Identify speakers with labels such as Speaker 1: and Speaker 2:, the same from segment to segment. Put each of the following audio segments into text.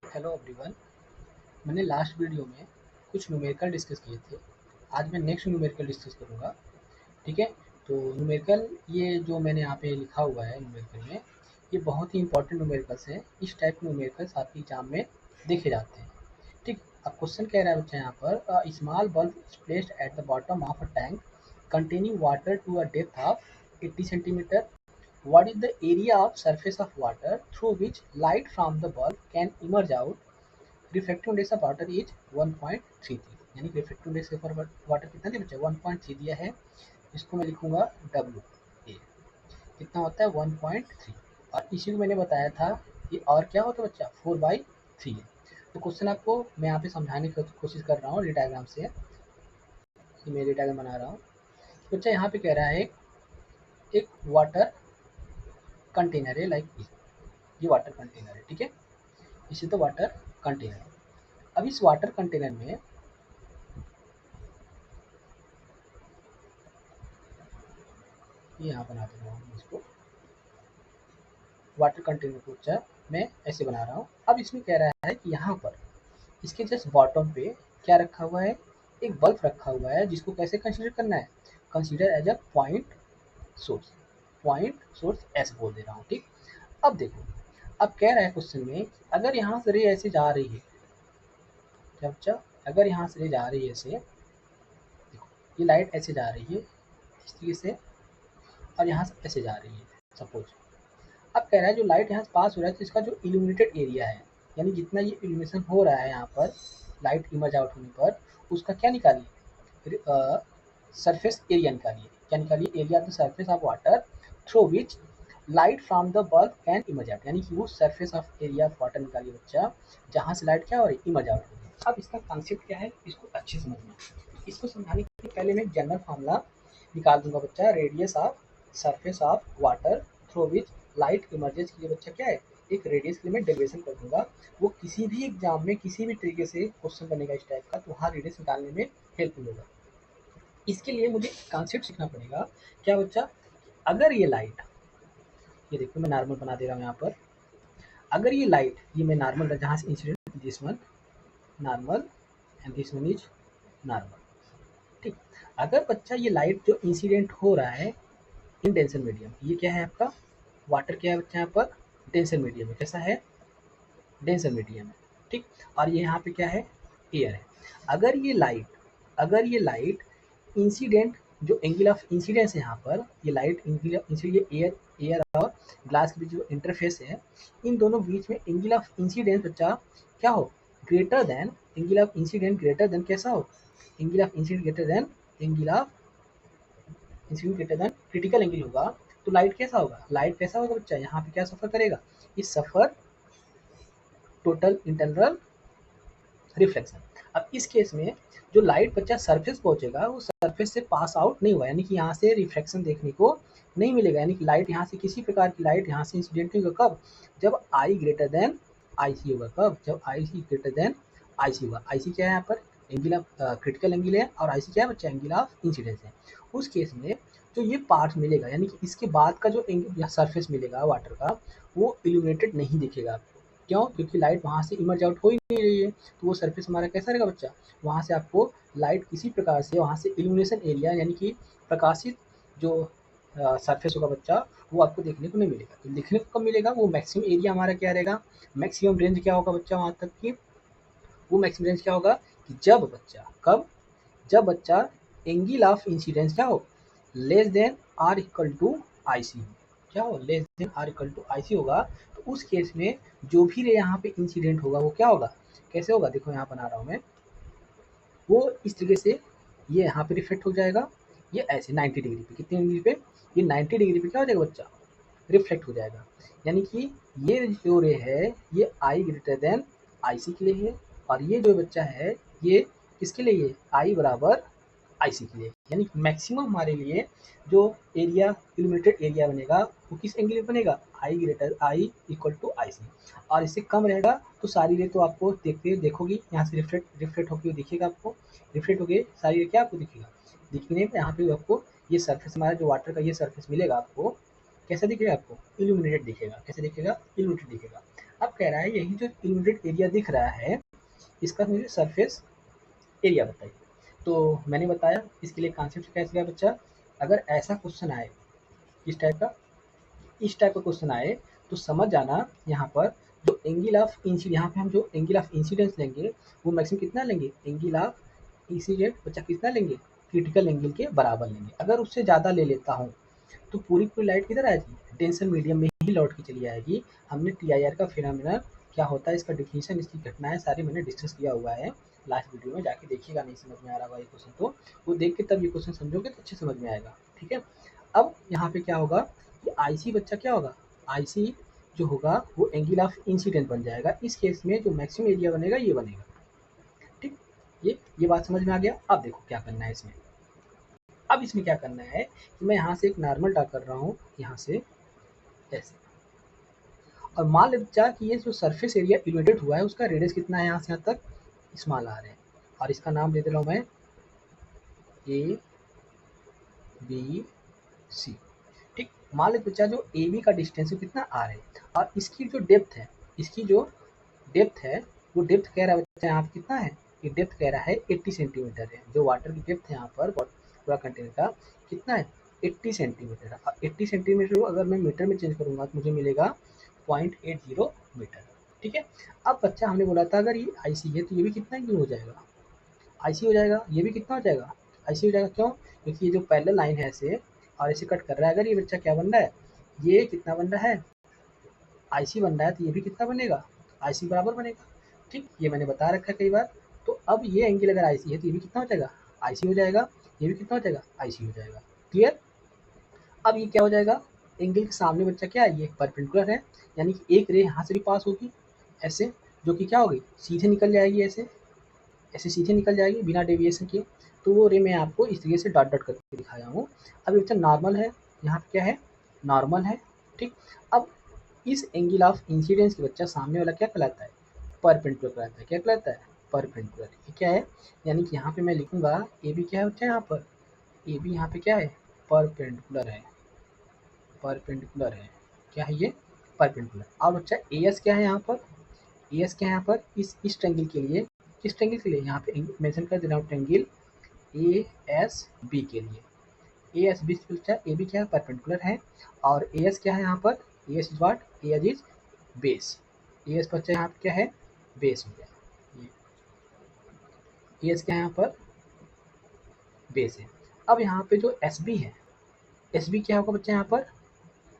Speaker 1: Hello everyone. मैंने last video में कुछ न्यूमेरिकल डिस्कस किए थे। आज मैं नेक्स्ट न्यूमेरिकल डिस्कस करूँगा। ठीक है। तो न्यूमेरिकल, ये जो मैंने यहाँ पे लिखा हुआ है न्यूमेरिकल में, ये बहुत ही इंपॉर्टेंट न्यूमेरिकल्स हैं। इस टाइप के न्यूमेरिकल्स आपके एग्जाम में देखे जाते हैं। ठीक। अब क्वेश्चन कह रहा है बच्चा यहाँ पर, small bulb is placed at the bottom of a tank containing water to a depth of 80 centimetre. What is the area of surface of water through which light from the bulb can emerge out? Refractive index of water is 1.33। यानी कि refractive index of water कितना दिया बच्चा? 1.3 दिया है। इसको मैं लिखूंगा डब्ल्यू ए। कितना होता है? 1.3। और इसी को मैंने बताया था ये और क्या होता है बच्चा? 4/3 है। तो क्वेश्चन आपको मैं यहाँ पे समझाने की कोशिश कर रहा हूँ डायग्राम से। मैं डायग्राम बना रहा हूँ। बच्चा यहाँ पे कह रहा है एक वाटर कंटेनर है, लाइक ये वाटर कंटेनर है। ठीक है। इसी तो वाटर कंटेनर। अब इस वाटर कंटेनर में ये यहाँ बना दे रहा हूँ इसको, वाटर कंटेनर को बच्चा मैं ऐसे बना रहा हूँ। अब इसमें कह रहा है कि यहाँ पर इसके जस्ट बॉटम पे क्या रखा हुआ है? एक बल्ब रखा हुआ है, जिसको कैसे कंसीडर करना है? Consider as a point source. Point source ऐसे बोल दे रहा हूँ। ठीक। अब देखो, अब कह रहा है क्वेश्चन में, अगर यहाँ से रे ऐसे जा रही है, क्या बच्चा? अगर यहाँ से रे जा रही है ऐसे, देखो ये लाइट ऐसे जा रही है इस तरीके से, और यहाँ से ऐसे जा रही है सपोज। अब कह रहा है जो लाइट यहाँ से पास हो रहा है, तो इसका जो इल्यूमिनेटेड एरिया है, यानी जितना ये इल्यूमिनेशन हो रहा है यहाँ पर लाइट इमर्ज आउट होने पर, उसका क्या निकालिए? सरफेस एरिया निकालिए। क्या निकालिए? Area of the surface of water through which light from the bulb can emerge out. यानी कि वो surface of area of water निकालिए बच्चा, जहाँ से लाइट क्या हो रही है? इमर्ज आउट हो रही है। अब इसका कॉन्सेप्ट क्या है, इसको अच्छे समझना। इसको समझाने के पहले मैं जनरल फार्मूला निकाल दूंगा बच्चा। Radius of surface of water through which light emerges के लिए बच्चा क्या है? एक रेडियस के लिए मैं डेरिवेशन कर दूंगा। वो किसी भी एग्जाम में किसी भी तरीके से क्वेश्चन बनेगा इस टाइप का, तो वहाँ रेडियस निकालने में हेल्प मिलेगा। इसके लिए मुझे कॉन्सेप्ट सीखना पड़ेगा। क्या बच्चा? अगर ये लाइट, ये देखो मैं नॉर्मल बना दे रहा हूँ यहाँ पर। अगर ये लाइट, ये मैं नॉर्मल जहाँ से incident, this one normal and this one is normal. ठीक। अगर बच्चा ये लाइट जो इंसिडेंट हो रहा है इन डेंसर मीडियम, ये क्या है आपका? वाटर क्या है बच्चा यहाँ पर? डेंसर मीडियम है। कैसा है? डेंसर मीडियम है। ठीक। और ये यहाँ पे क्या है? एयर है। अगर ये लाइट इंसिडेंट, जो एंगल ऑफ इंसिडेंस है यहाँ पर, ये लाइट ये एयर एयर और ग्लास के बीच जो इंटरफेस है, इन दोनों बीच में एंगल ऑफ इंसिडेंस बच्चा क्या हो? Greater than angle of incident, greater than कैसा हो? Angle of incident greater than angle of incident greater than critical angle होगा। तो लाइट कैसा होगा? लाइट कैसा होगा बच्चा? यहाँ पे क्या सफर करेगा? इस सफर टोटल इंटरनल रिफ्लेक्शन। अब इस केस में जो लाइट बच्चा सरफेस पहुंचेगा, वो सरफेस से पास आउट नहीं हुआ, यानी कि यहाँ से रिफ्लेक्शन देखने को नहीं मिलेगा। यानी कि लाइट यहाँ से, किसी प्रकार की लाइट यहाँ से इंसिडेंट नहीं होगा। कब? जब आई ग्रेटर देन आई सी होगा। कब? जब आई सी ग्रेटर देन आई सी होगा। आई सी क्या है यहाँ पर? एंगल ऑफ क्रिटिकल एंगल है, और आई सी क्या है बच्चा? एंगल ऑफ इंसिडेंस है। उस केस में जो ये पार्ट मिलेगा, यानी कि इसके बाद का जो सरफेस मिलेगा वाटर का, वो इल्यूमिनेटेड नहीं दिखेगा आपको। क्यों? क्योंकि लाइट वहाँ से इमर्ज आउट हो ही नहीं रही है। तो वो सरफेस हमारा कैसा रहेगा बच्चा? वहाँ से आपको लाइट किसी प्रकार से वहाँ से इल्यूमिनेशन एरिया, यानी कि प्रकाशित जो सरफेस होगा बच्चा, वो आपको देखने को नहीं मिलेगा। तो देखने को कब मिलेगा? वो मैक्सिमम एरिया हमारा क्या रहेगा? मैक्सिमम रेंज क्या होगा बच्चा वहाँ तक की? वो मैक्सिमम रेंज क्या होगा कि जब बच्चा, कब? जब बच्चा एंगल ऑफ इंसिडेंस क्या हो? Less than or equal to I C हो। क्या हो? Less than or equal to I C होगा। तो उस केस में जो भी रे यहाँ पे इंसिडेंट होगा, वो क्या होगा? कैसे होगा? देखो यहाँ बना रहा हूँ मैं, वो इस तरीके से ये यहाँ पे रिफ्लेक्ट हो जाएगा। ये ऐसे 90 डिग्री पे, कितनी डिग्री पे? ये 90 डिग्री पे क्या हो जाएगा बच्चा? रिफ्लेक्ट हो जाएगा। यानी कि ये जो रे है, ये आई ग्रेटर देन आई सी के लिए है, और ये जो बच्चा है, ये किसके लिए है? आई बराबर आई सी के लिए। यानी मैक्सिमम हमारे लिए जो एरिया, इल्यूमिनेटेड एरिया बनेगा, वो किस एंगल में बनेगा? आई greater I equal to I सी। और इससे कम रहेगा तो सारी रे तो आपको देखोगी यहाँ से रिफ्लेक्ट रिफ्लेक्ट होकर दिखेगा आपको। रिफ्लेक्ट होकर सारी रे क्या आपको दिखेगा? दिखने में यहाँ पे आपको ये सरफेस, हमारा जो वाटर का ये सरफेस मिलेगा आपको, कैसा दिखेगा? आपको इल्यूमिनेटेड दिखेगा। कैसे दिखेगा? इल्यूमिनेटेड दिखेगा। अब कह रहा है यही जो इल्यूमिनेटेड एरिया दिख रहा है इसका मुझे सरफेस एरिया बताइए। तो मैंने बताया इसके लिए कॉन्सेप्ट कैसे है बच्चा, अगर ऐसा क्वेश्चन आए इस टाइप का, इस टाइप का क्वेश्चन आए तो समझ जाना यहाँ पर जो एंगल ऑफ इंसिडेंस, यहाँ पे हम जो एंगल ऑफ इंसिडेंस लेंगे वो मैक्सिमम कितना लेंगे, एंगल ऑफ इंसिडेंट बच्चा कितना लेंगे, क्रिटिकल एंगल के बराबर लेंगे। अगर उससे ज़्यादा ले लेता हूँ तो पूरी पूरी लाइट किधर आएगी, डेंसर मीडियम में ही लौट के चली आएगी। हमने टीआईआर का फिनोमेना क्या होता है, इसका डिफिनीशन, इसकी घटनाएं सारी मैंने डिस्कस किया हुआ है लास्ट वीडियो में, जाके देखिएगा। नहीं समझ में आ रहा होगा ये क्वेश्चन तो वो देख के तब ये क्वेश्चन समझोगे तो अच्छे समझ में आएगा। ठीक है, अब यहाँ पे क्या होगा कि आईसी बच्चा क्या होगा, आईसी जो होगा वो एंगल ऑफ इंसिडेंट बन जाएगा। इस केस में जो मैक्सिमम एरिया बनेगा ये बनेगा। ठीक, ये बात समझ में आ गया। अब देखो क्या करना है इसमें, अब इसमें क्या करना है कि मैं यहाँ से एक नॉर्मल ड्रा कर रहा हूँ यहाँ से ऐसे, और मान लेता कि ये जो सरफेस एरिया इल्यूमिनेटेड हुआ है उसका रेडियस कितना है यहाँ से यहाँ तक, स्मॉल आर है, और इसका नाम दे दे रहा हूँ मैं ए बी सी। ठीक, मान लेते बच्चा जो ए बी का डिस्टेंस है कितना आर है, और इसकी जो डेप्थ है, इसकी जो डेप्थ है वो डेप्थ कह रहा है बच्चा यहाँ पे कितना है, ये डेप्थ कह रहा है 80 सेंटीमीटर है। जो वाटर की डेप्थ है यहाँ पर पूरा कंटेनर का कितना है, 80 सेंटीमीटर। और 80 सेंटीमीटर को अगर मैं मीटर में चेंज करूँगा तो मुझे मिलेगा 0.80 मीटर। ठीक है, अब बच्चा हमने बोला था अगर ये आईसी है तो ये भी कितना ही हो जाएगा, आईसी हो जाएगा, ये भी कितना हो जाएगा, आईसी हो जाएगा। क्यों, क्योंकि ये जो पैरेलल लाइन है ऐसे और ऐसे कट कर रहा है, अगर ये बच्चा क्या बन रहा है, ये कितना बन रहा है, आईसी बन रहा है, तो ये भी कितना बनेगा, आईसी बराबर बनेगा। ठीक, ये मैंने बता रखा है कई बार। तो अब ये एंगल अगर आईसी है तो ये भी कितना हो जाएगा, आईसी हो जाएगा, ये भी कितना हो जाएगा, आईसी हो जाएगा। क्लियर, अब ये क्या हो जाएगा, एंगल के सामने बच्चा क्या है, ये परपेंडिकुलर है, यानी कि एक रे यहाँ से भी पास होगी ऐसे, जो कि क्या होगी, सीधे निकल जाएगी ऐसे, ऐसे सीधे निकल जाएगी बिना डेविएशन के। तो वो रे मैं आपको इस तरीके से डॉट डॉट करके दिखाया हूँ। अब ये बच्चा नॉर्मल है, यहाँ पे क्या है, नॉर्मल है। ठीक, अब इस एंगल ऑफ इंसिडेंस के बच्चा सामने वाला क्या कहलाता है, परपेंडिकुलर कहलाता है। क्या कहलाता है, परपेंडिकुलर। ये क्या है, यानी कि यहाँ पे मैं लिखूंगा ए बी क्या है बच्चा, यहाँ पर ए बी यहाँ पे क्या है, परपेंडिकुलर है, परपेंडिकुलर है, क्या है ये, परपेंडिकुलर। और बच्चा ए एस क्या है यहाँ पर, ए एस क्या है यहाँ पर, इस ट्रेंगल के लिए, किस ट्रेंगल के लिए, यहाँ पे मेंशन कर दे रहा हूँ ट्रेंगल ए एस बी के लिए। ए एस बी बच्चा ए बी क्या है, परपेंडिकुलर है, और ए एस क्या है यहाँ पर, A S is what, A S is base, A S बच्चा यहाँ पे क्या है, बेस हो गया, ये एस क्या है यहाँ पर, बेस है। अब यहाँ पे जो एस बी है, एस बी क्या होगा बच्चा यहाँ पर,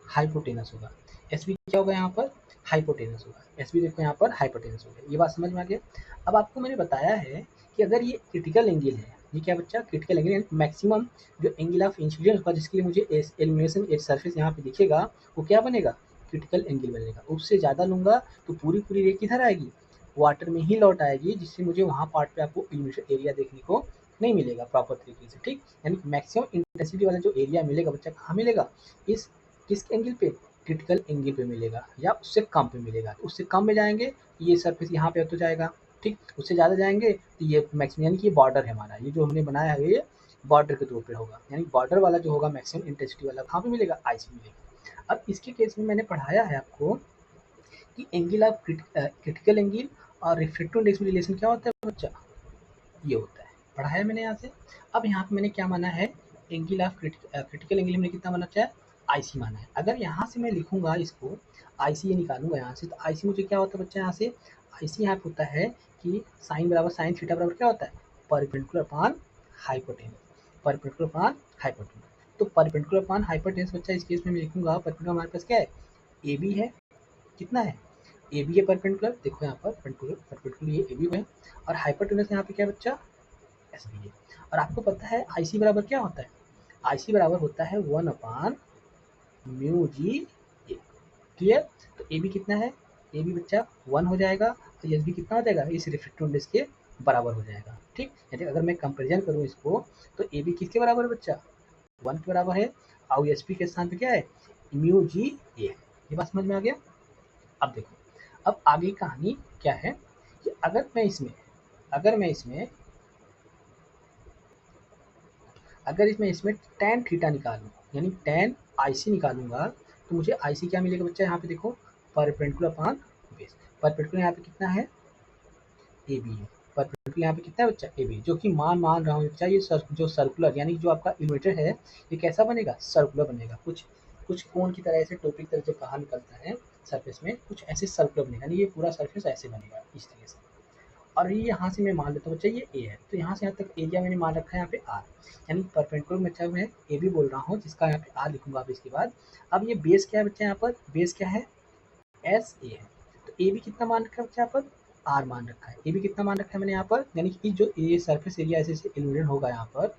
Speaker 1: हाइपोटेनस होगा। एस बी क्या होगा यहाँ पर, हाइपोटेनस होगा। एस बी देखो यहाँ पर हाइपोटेनस हो गया। ये बात समझ में आ गया। अब आपको मैंने बताया है कि अगर ये क्रिटिकल एंगल है, ये क्या बच्चा, क्रिटिकल एंगल मैक्सिमम जो एंगल ऑफ इंसिडेंस होगा जिसके लिए मुझे एलिमिनेशन एज सरफेस यहाँ पे दिखेगा वो क्या बनेगा, क्रिटिकल एंगल बनेगा। उससे ज़्यादा लूंगा तो पूरी पूरी रे किधर आएगी, वाटर में ही लौट आएगी, जिससे मुझे वहाँ पार्ट पे आपको इल्यूमिनेशन एरिया देखने को नहीं मिलेगा प्रॉपर तरीके से। ठीक, यानी मैक्सिमम इंटेंसिटी वाला जो एरिया मिलेगा बच्चा कहाँ मिलेगा, इस किस एंगल पे, क्रिटिकल एंगल पे मिलेगा, या उससे कम पे मिलेगा। तो उससे कम में जाएंगे तो ये सरफेस यहाँ पे तो जाएगा। ठीक, उससे ज़्यादा जाएंगे तो ये मैक्सिमम, यानी कि ये बॉर्डर है हमारा, ये जो हमने बनाया है ये बॉर्डर के तौर पे होगा, यानी बॉर्डर वाला जो होगा मैक्सिमम इंटेंसिटी वाला कहाँ पे मिलेगा, आईसी मिलेगा। अब इसके केस में मैंने पढ़ाया है आपको कि एंगल ऑफ क्रिटिकल एंगल और रिफ्रैक्टिव इंडेक्स में रिलेशन क्या होता है बच्चा, ये होता है, पढ़ाया मैंने यहाँ से। अब यहाँ पे मैंने क्या माना है, एंगल ऑफ क्रिटिकल एंगल हमने कितना माना है, आईसी माना है। अगर यहाँ से मैं लिखूंगा इसको, आईसी ये निकालूंगा यहाँ से, तो आईसी मुझे क्या होता है बच्चा, यहाँ से आईसी यहाँ पे होता है कि साइन बराबर साइन थीटा बराबर क्या होता है, perpendicular upon hypotenuse, perpendicular upon hypotenuse. तो परपेंडिकुलर अपॉन हाइपोटेनस बच्चा इस केस में मैं लिखूंगा, परपेंडिकुलर हमारे पास क्या है, ए बी है, कितना है, ए बी है परपेंडिकुलर, देखो यहाँ पर परपेंडिकुलर परपेंडिकुलर ये ए बी है, और हाइपोटेनस यहाँ पे क्या है बच्चा, एस बी है। और आपको पता है आईसी बराबर क्या होता है, आईसी बराबर होता है 1 म्यू जी ए। क्लियर, तो ए बी कितना है, ए बी बच्चा 1 हो जाएगा, और एस बी कितना हो जाएगा, इस रिफ्लेक्टिव इंडेक्स के बराबर हो जाएगा। ठीक, यानी अगर मैं कंपेरिजन करूँ इसको तो ए बी किसके बराबर है बच्चा, 1 के बराबर है, और एस पी के स्थान पे क्या है, म्यू जी ए है। ये बात समझ में आ गया। अब देखो, अब आगे की कहानी क्या है कि अगर मैं इसमें अगर इसमें tan थीटा निकालूँ, यानी tan आईसी निकालूंगा, तो मुझे आईसी क्या मिलेगा बच्चा, यहाँ पे देखो परपेंडिकुलर अपॉन बेस। परपेंडिकुलर यहाँ पे कितना है, ए बी है। परपेंडिकुलर यहाँ पे कितना है बच्चा, ए बी, जो कि मान रहा हूँ बच्चा ये जो सर्कुलर यानी जो आपका इन्वर्टर है ये कैसा बनेगा, सर्कुलर बनेगा। कुछ कुछ कोन की तरह ऐसे टोपी की तरह जो बाहर निकलता है सरफेस में, कुछ ऐसे सर्कुलर बनेगा, यानी ये पूरा सरफेस ऐसे बनेगा इस तरीके से। और ये यहाँ से मैं मान लेता हूँ बच्चा ये ए है, तो यहाँ से यहाँ तक एरिया मैंने मान रखा है यहाँ पे आर, यानी परपेंडिकुलर बच्चा मैं ए बी बोल रहा हूँ, जिसका यहाँ पे आर लिखूंगा अब इसके बाद। अब ये बेस क्या है बच्चा, यहाँ पर बेस क्या है, एस ए है। तो ए बी कितना मान रखा है बच्चा, यहाँ पर आर मान रखा है। ए बी कितना मान रखा है मैंने यहाँ पर, यानी कि जो ये सरफेस एरिया ऐसे ऐसे इल्यूमिनेट होगा यहाँ पर,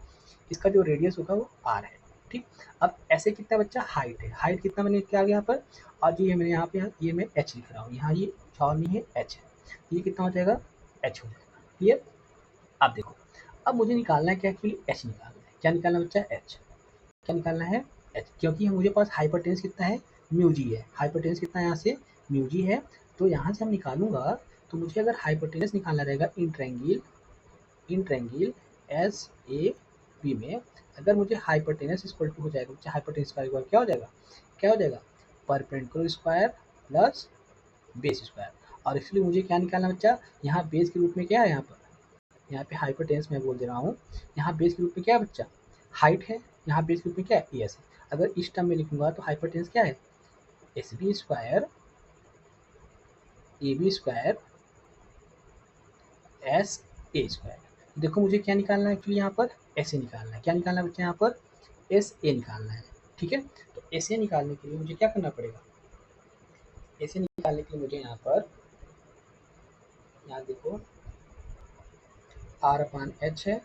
Speaker 1: इसका जो रेडियस होगा वो आर है। ठीक, अब ऐसे कितना बच्चा हाइट है, हाइट कितना मैंने क्या आ गया यहाँ पर, और जो ये मैंने यहाँ पे ये मैं एच लिख रहा हूँ, यहाँ ये और नहीं है एच है, ये कितना हो जाएगा, एच हो जाएगा। क्लियर। अब देखो, अब मुझे निकालना है क्या, एक्चुअली एच निकालना है। क्या निकालना है बच्चा, एच। क्या निकालना है, एच, क्योंकि मुझे पास हाइपरटेंस कितना है, म्यू जी है। हाइपरटेंस कितना है यहाँ से, म्यू जी है। तो यहाँ से हम निकालूंगा, तो मुझे अगर हाइपरटेंस निकालना रहेगा in triangle S A B में, अगर मुझे हाइपरटेनस इक्वल टू हो जाएगा बच्चा, हाइपरटेनस का इक्वल क्या हो जाएगा, क्या हो जाएगा, perpendicular square plus base square. और इसलिए मुझे क्या निकालना बच्चा, यहाँ बेस के रूप में क्या है, यहाँ पर यहाँ पे हाइपरटेंस मैं बोल दे रहा हूँ, यहाँ बेस के रूप में क्या है बच्चा, हाइट है। यहाँ बेस के रूप में क्या है, एस है। अगर इस टर्म में लिखूंगा तो हाइपरटेंस क्या है, S B square A B square S A square. देखो मुझे क्या निकालना है एक्चुअली, यहाँ पर एस ए निकालना है। क्या निकालना है बच्चा, यहाँ पर एस ए निकालना है। ठीक है, तो एस ए निकालने के लिए मुझे क्या करना पड़ेगा, एस ए निकालने के लिए मुझे यहाँ पर, यहाँ देखो आर अपान एच है,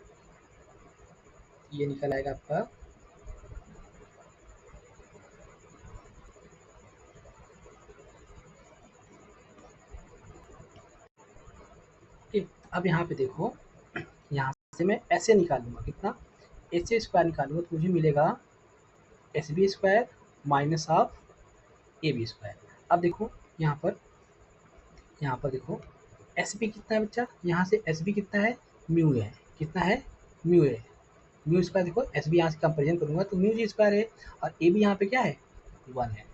Speaker 1: ये निकल आएगा आपका, ठीक। अब यहाँ पे देखो, यहाँ से मैं ऐसे निकालूंगा कितना, एस ए स्क्वायर निकालूंगा तो मुझे मिलेगा S B square minus of A B square. अब देखो यहाँ पर देखो एस बी कितना है बच्चा, यहाँ से एस बी कितना है, म्यू है। कितना है, म्यू है। म्यू स्क्वायर देखो, एस बी यहाँ से कंपेरिजन करूंगा तो म्यू जी स्क्वायर है, और ए बी यहाँ पे क्या है, वन है,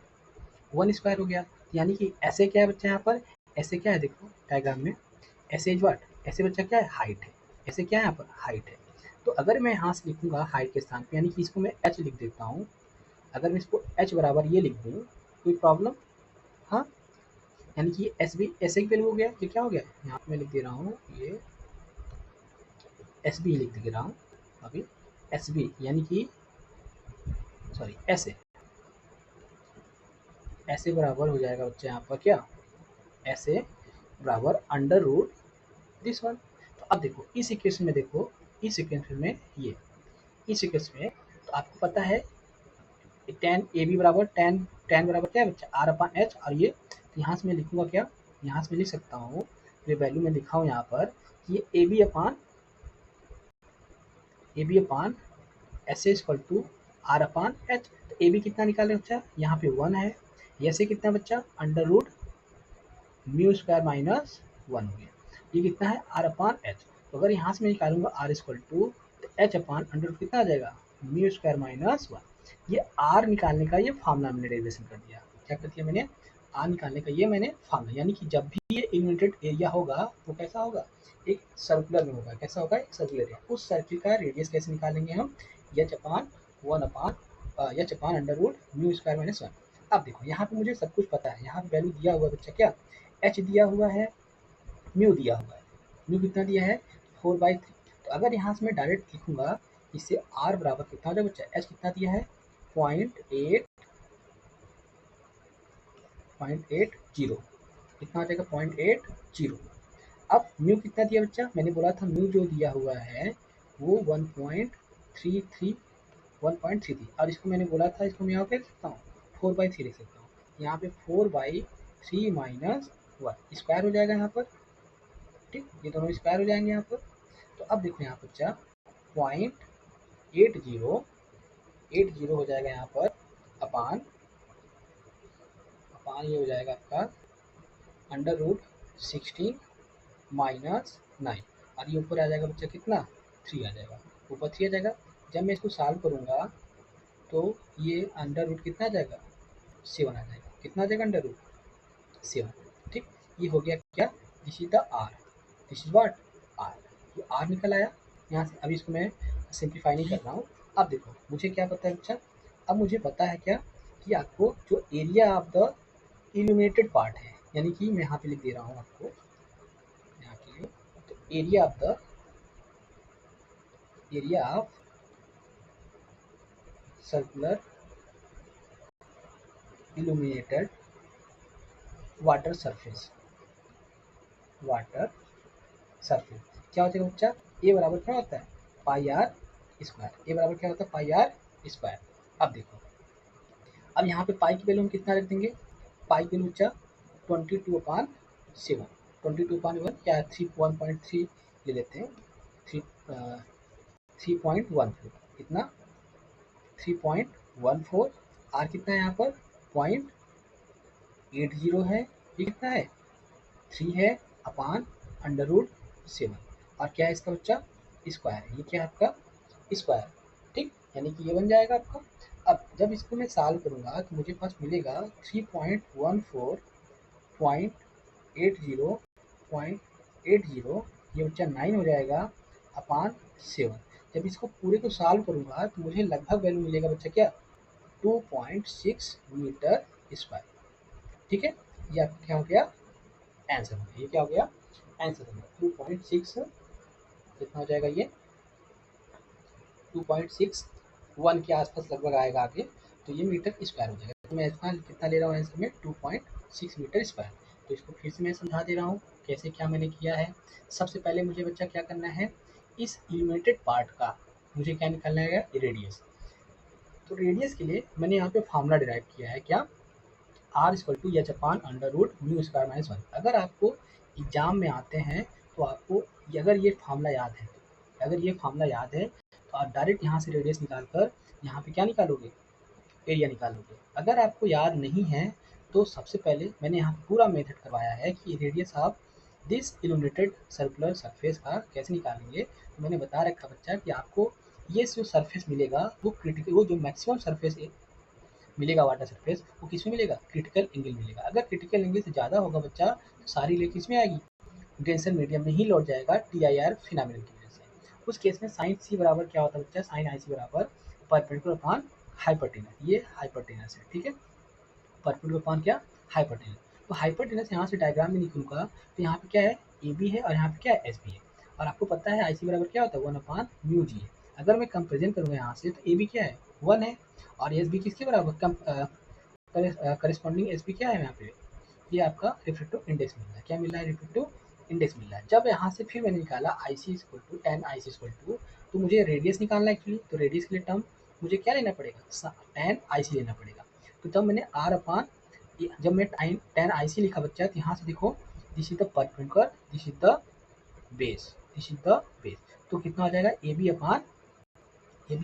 Speaker 1: वन स्क्वायर हो गया। यानी कि ऐसे क्या है बच्चा, यहाँ पर ऐसे क्या है, देखो डायग्राम में ऐसे इज व्हाट, ऐसे बच्चा क्या है, हाइट है। ऐसे क्या है, यहाँ पर हाइट है। तो अगर मैं यहाँ से लिखूंगा हाइट के स्थान पे, यानी कि इसको मैं एच लिख देता हूँ। अगर मैं इसको एच बराबर ये लिख दूँ, कोई प्रॉब्लम, हाँ, यानी कि एस बी ऐसे की वैल्यू हो गया, ये क्या हो गया, यहाँ पे मैं लिख दे रहा हूँ ये एस बी लिख दे रहा हूँ अभी, एस बी यानी कि सॉरी ऐसे, ऐसे बराबर हो जाएगा बच्चा यहाँ पर क्या, ऐसे बराबर अंडर रूट दिस वन। तो अब देखो इस इक्वेशन में, देखो इस इक्वेशन में ये, इस इक्वेशन में तो आपको पता है टेन ए बी बराबर टेन, टेन बराबर क्या है बच्चा, आर अपान एच। और ये तो यहाँ से मैं लिखूंगा क्या, यहाँ से मैं लिख सकता हूँ, ये वैल्यू मैं लिखा हूँ यहाँ पर कि ये A B upon S equal to R upon H. तो ए बी कितना निकाले बच्चा, यहाँ पे वन है, ऐसे कितना बच्चा, under root mu square minus one हो गया। ये कितना है, आर अपान एच। तो अगर यहाँ से मैं निकालूंगा आर इक्वल टू, तो एच अपान अंडर रूट कितना आ जाएगा, म्यू स्क्वायर माइनस वन। ये आर निकालने का ये फार्मूला मैंने डेरिवेशन कर दिया। क्या कर दिया मैंने, आर निकालने का ये मैंने फार्मूला, यानी कि जब भी ये इन्वेंटेड एरिया होगा वो कैसा होगा, एक सर्कुलर में होगा। कैसा होगा, एक सर्कुलर एरिया। उस सर्किल का रेडियस कैसे निकालेंगे हम, H upon one upon H upon under root mu square minus one. अब देखो यहाँ पे मुझे सब कुछ पता है, यहाँ पे वैल्यू दिया हुआ है बच्चा, क्या एच दिया हुआ है, म्यू दिया हुआ है। म्यू कितना दिया है, 4/3। तो अगर यहाँ से मैं डायरेक्ट लिखूंगा, इससे आर बराबर कितना हो जाएगा बच्चा, एच कितना दिया है, 0.8 कितना हो जाएगा, 0.80। अब म्यू कितना दिया बच्चा, मैंने बोला था म्यू जो दिया हुआ है वो 1.33 और इसको मैंने बोला था, इसको मैं यहाँ पे लिख सकता हूँ 4/3 लिख सकता हूँ। यहाँ पे 4/3 माइनस वन स्क्वायर हो जाएगा यहाँ पर। ठीक, ये दोनों स्क्वायर हो जाएंगे यहाँ पर। तो अब देखो यहाँ बच्चा 0.80 हो जाएगा यहाँ पर, अपान अपान ये हो जाएगा आपका अंडर रूट 16 माइनस 9, और ये ऊपर आ जाएगा बच्चा कितना, 3 आ जाएगा, ऊपर 3 आ जाएगा। जब मैं इसको सॉल्व करूँगा तो ये अंडर रूट कितना आ जाएगा, 7 आ जाएगा। कितना आ जाएगा, अंडर रूट 7। ठीक, ये हो गया क्या, this is the R, this is what, R. ये आर निकल आया यहाँ से। अभी इसको मैं सिंप्लीफाई नहीं कर रहा हूँ। अब देखो मुझे क्या पता है बच्चा, अब मुझे पता है क्या कि आपको जो area of the illuminated part है, यानी कि मैं यहाँ पे लिख दे रहा हूँ आपको यहाँ के लिए, तो area of circular illuminated water surface, water surface क्या हो जाएगा बच्चा, ए बराबर क्या होता है, पाई आर स्क्वायर। ए बराबर क्या होता है, पाई आर स्क्वायर। अब देखो, अब यहाँ पे पाई की वैल्यू हम कितना रख देंगे, पाई की वैल्यू बच्चा 22/7, 22/1 या 1.3 ले लेते हैं, 3.14 कितना, 3.14। आर कितना है यहाँ पर, 0.80 है, ये कितना है, 3 है अपान √7, और क्या है इसका बच्चा, स्क्वायर है। ये क्या है आपका, स्क्वायर, ठीक, यानी कि ये बन जाएगा आपका। अब जब इसको मैं सॉल्व करूंगा तो मुझे पास मिलेगा 3.14.80, ये बच्चा 9 हो जाएगा अपान 7। जब इसको पूरे को सॉल्व करूंगा तो मुझे लगभग वैल्यू मिलेगा बच्चा क्या, 2.6 मीटर स्क्वायर। ठीक है, ये आपका क्या हो गया, आंसर हो गया। ये क्या हो गया, आंसर हो गया 2.6, कितना हो जाएगा ये, 2.61 के आसपास लगभग आएगा आगे, तो ये मीटर स्क्वायर हो जाएगा। तो मैं इसका कितना ले रहा हूँ आंसर में, 2.6 मीटर स्क्वायर। तो इसको फिर से मैं समझा दे रहा हूँ कैसे क्या मैंने किया है। सबसे पहले मुझे बच्चा क्या करना है, इस इल्यूमिनेटेड पार्ट का मुझे क्या निकालना है, रेडियस। तो रेडियस के लिए मैंने यहाँ पे फार्मूला डिराइव किया है, क्या, आर इक्वल टू एच अपान √μ²-1। अगर आपको एग्जाम में आते हैं तो आपको अगर ये फार्मूला याद है, अगर ये फार्मूला याद है तो आप डायरेक्ट यहाँ से रेडियस निकाल कर यहाँ पे क्या निकालोगे, एरिया निकालोगे। अगर आपको याद नहीं है तो सबसे पहले मैंने यहाँ पे पूरा मेथड करवाया है कि radius of this illuminated circular surface का कैसे निकालेंगे। तो मैंने बता रखा बच्चा कि आपको ये जो सरफेस मिलेगा वो क्रिटिकल, वो जो मैक्सिमम सरफेस मिलेगा वाटर सरफेस, वो किस में मिलेगा, क्रिटिकल एंगल मिलेगा। अगर क्रिटिकल एंगल से ज़्यादा होगा बच्चा तो सारी ले किस में आएगी, डेंसर मीडियम में ही लौट जाएगा, TIR फिनोमिनन की वजह से। उस केस में साइन सी बराबर क्या होता है बच्चा, साइन आई सी बराबर परपेंडिकुलर अपॉन हाइपोटेनस, ये हाइपोटेनस है, ठीक है, परपेंडिकुलर अपॉन क्या, हाइपोटेनस। तो हाइपोटेनस यहाँ से डायग्राम में निकलूंगा तो यहाँ पे क्या है, ए बी है और यहाँ पे क्या है, एस बी है। और आपको पता है आई सी बराबर क्या होता है, 1/μg है। अगर मैं कंपेरिजन करूँगा यहाँ से तो ए बी क्या है, 1 है, और एस बी किसके बराबर, करस्पॉन्डिंग एस बी क्या है यहाँ पे, ये आपका रिफ्लेक्टिव इंडेक्स मिल रहा है, क्या मिल रहा है, रिफ्लेक्टिव इंडेक्स मिल रहा है। जब यहाँ से फिर मैंने निकाला I C equal to ten I C equal to, तो मुझे रेडियस निकालना है एक्चुअली। तो रेडियस के लिए टर्म मुझे क्या लेना पड़ेगा, टेन आई सी लेना पड़ेगा। तो जब मैंने आर अपान, जब मैं टेन आई सी लिखा बच्चा, तो यहाँ से देखो this is the perpendicular, this is the base, this is the base. तो कितना हो जाएगा, ए बी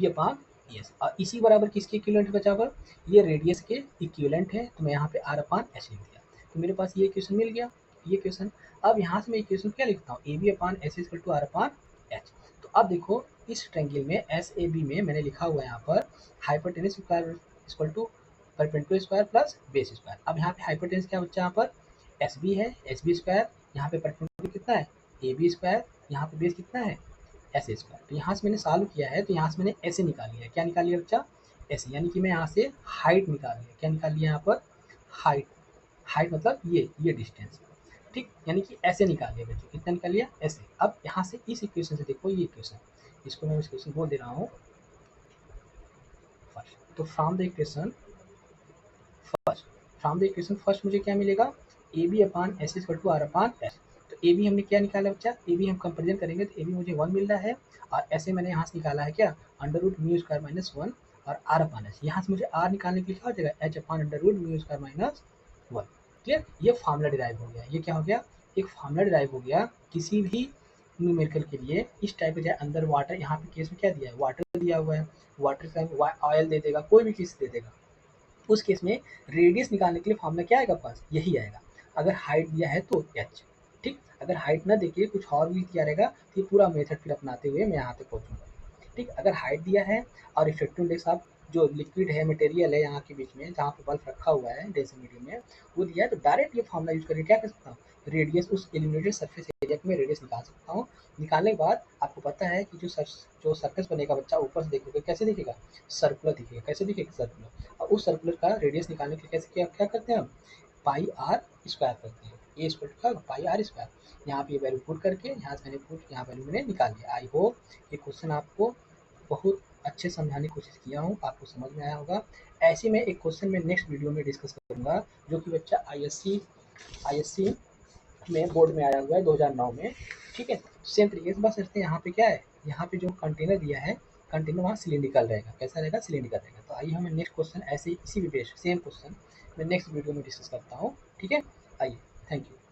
Speaker 1: अपान एस, और इसी बराबर किसके इक्विवेलेंट बचा हुआ, ये रेडियस के इक्विवेलेंट है। तो मैं यहाँ पे आर अपान एच लिख दिया, तो मेरे पास ये इक्वेशन मिल गया, ये इक्वेशन। अब यहाँ से मैं इक्वेशन क्या लिखता हूँ, A B upon S equal to R upon H. तो अब देखो इस ट्रायंगल में एस ए बी में मैंने लिखा हुआ है यहाँ पर hypotenuse square equal to perpendicular square plus base square. अब यहाँ पे हाइपोटेनस क्या बच्चा, यहाँ पर एस बी है, एस बी स्क्वायर, यहाँ पे परपेंडिकुलर कितना है, ए बी स्क्वायर, यहाँ पे बेस कितना है, ऐसे स्क्वायर। तो यहाँ से मैंने सॉल्व किया है, तो यहाँ से मैंने ऐसे निकाल लिया, क्या निकाल लिया बच्चा, ऐसे, यानी कि मैं यहाँ से हाइट निकाल लिया, क्या निकाल लिया यहाँ पर, हाइट, हाइट मतलब ये डिस्टेंस, ठीक, यानी कि ऐसे निकाल लिया बच्चों, कितना निकाल लिया, ऐसे। अब यहाँ से इस इक्वेशन से देखो, ये इक्वेशन, इसको मैं इस इक्वेशन बोल दे रहा हूँ फर्स्ट। तो from the equation first, from the equation first मुझे क्या मिलेगा, A B upon S equal to R upon S. तो ए बी हमने क्या निकाला बच्चा, ए बी हम कंपेरिजन करेंगे तो ए बी मुझे 1 मिल रहा है, और ऐसे मैंने यहाँ से निकाला है क्या, √μ²-1 और आर अपान एस। यहाँ से मुझे आर निकालने के लिए क्या हो जाएगा, एच अपान √μ²-1। क्लियर, ये फार्मूला डिराइव हो गया, ये क्या हो गया, एक फार्मूला डिराइव हो गया किसी भी न्यूमेरिकल के लिए। इस टाइप के चाहे अंदर वाटर, यहाँ पे केस में क्या दिया है, वाटर दिया हुआ है, वाटर का ऑयल दे देगा, कोई भी चीज़ दे देगा, उस केस में रेडियस निकालने के लिए फॉर्मूला क्या आएगा पास, यही आएगा। अगर हाइट दिया है तो एच, ठीक, अगर हाइट ना देके कुछ और भी दिया रहेगा तो ये पूरा मेथड फिर अपनाते हुए मैं यहाँ तक पहुँचूंगा, ठीक। अगर हाइट दिया है और इफेक्टिव इंडेक्स आप जो लिक्विड है, मटेरियल है यहाँ के बीच में, जहाँ पे बल्ब रखा हुआ है डेंसर मीडियम में, वो दिया है, तो डायरेक्ट ये फॉर्मूला यूज़ करके क्या कर सकता हूँ, रेडियस उस इल्यूमिनेटेड सरफेस एरिया की मैं रेडियस निकाल सकता हूँ। निकालने के बाद आपको पता है कि जो सर्कस बनेगा बच्चा, ऊपर से देखोगे कैसे दिखेगा, सर्कुलर दिखेगा। कैसे दिखेगा, सर्कुलर। और उस सर्कुलर का रेडियस निकालने के लिए कैसे क्या क्या करते हैं हम, पाई आर स्क्वायर करते हैं। ए स्क्वायर का पाई आर स्क्वायर, यहाँ पे ये वैल्यू पुट करके यहाँ से मैंने पुट, यहाँ वैल्यू मैंने निकाल लिया। आई होप ये क्वेश्चन आपको बहुत अच्छे समझाने की कोशिश किया हूँ, आपको समझ में आया होगा। ऐसे में एक क्वेश्चन मैं नेक्स्ट वीडियो में डिस्कस करूँगा, जो कि बच्चा आईएससी में बोर्ड में आया हुआ है 2009 में। ठीक है, सेम तरीके से बस इसमें यहाँ पे क्या है, यहाँ पे जो कंटेनर दिया है, कंटेनर वहाँ सिलिंड्रिकल रहेगा। कैसा रहेगा, सिलिंड्रिकल रहेगा। तो आइए हमें नेक्स्ट क्वेश्चन ऐसे ही इसी भी बेस सेम क्वेश्चन मैं नेक्स्ट वीडियो में डिस्कस करता हूँ। ठीक है, आइए, थैंक यू।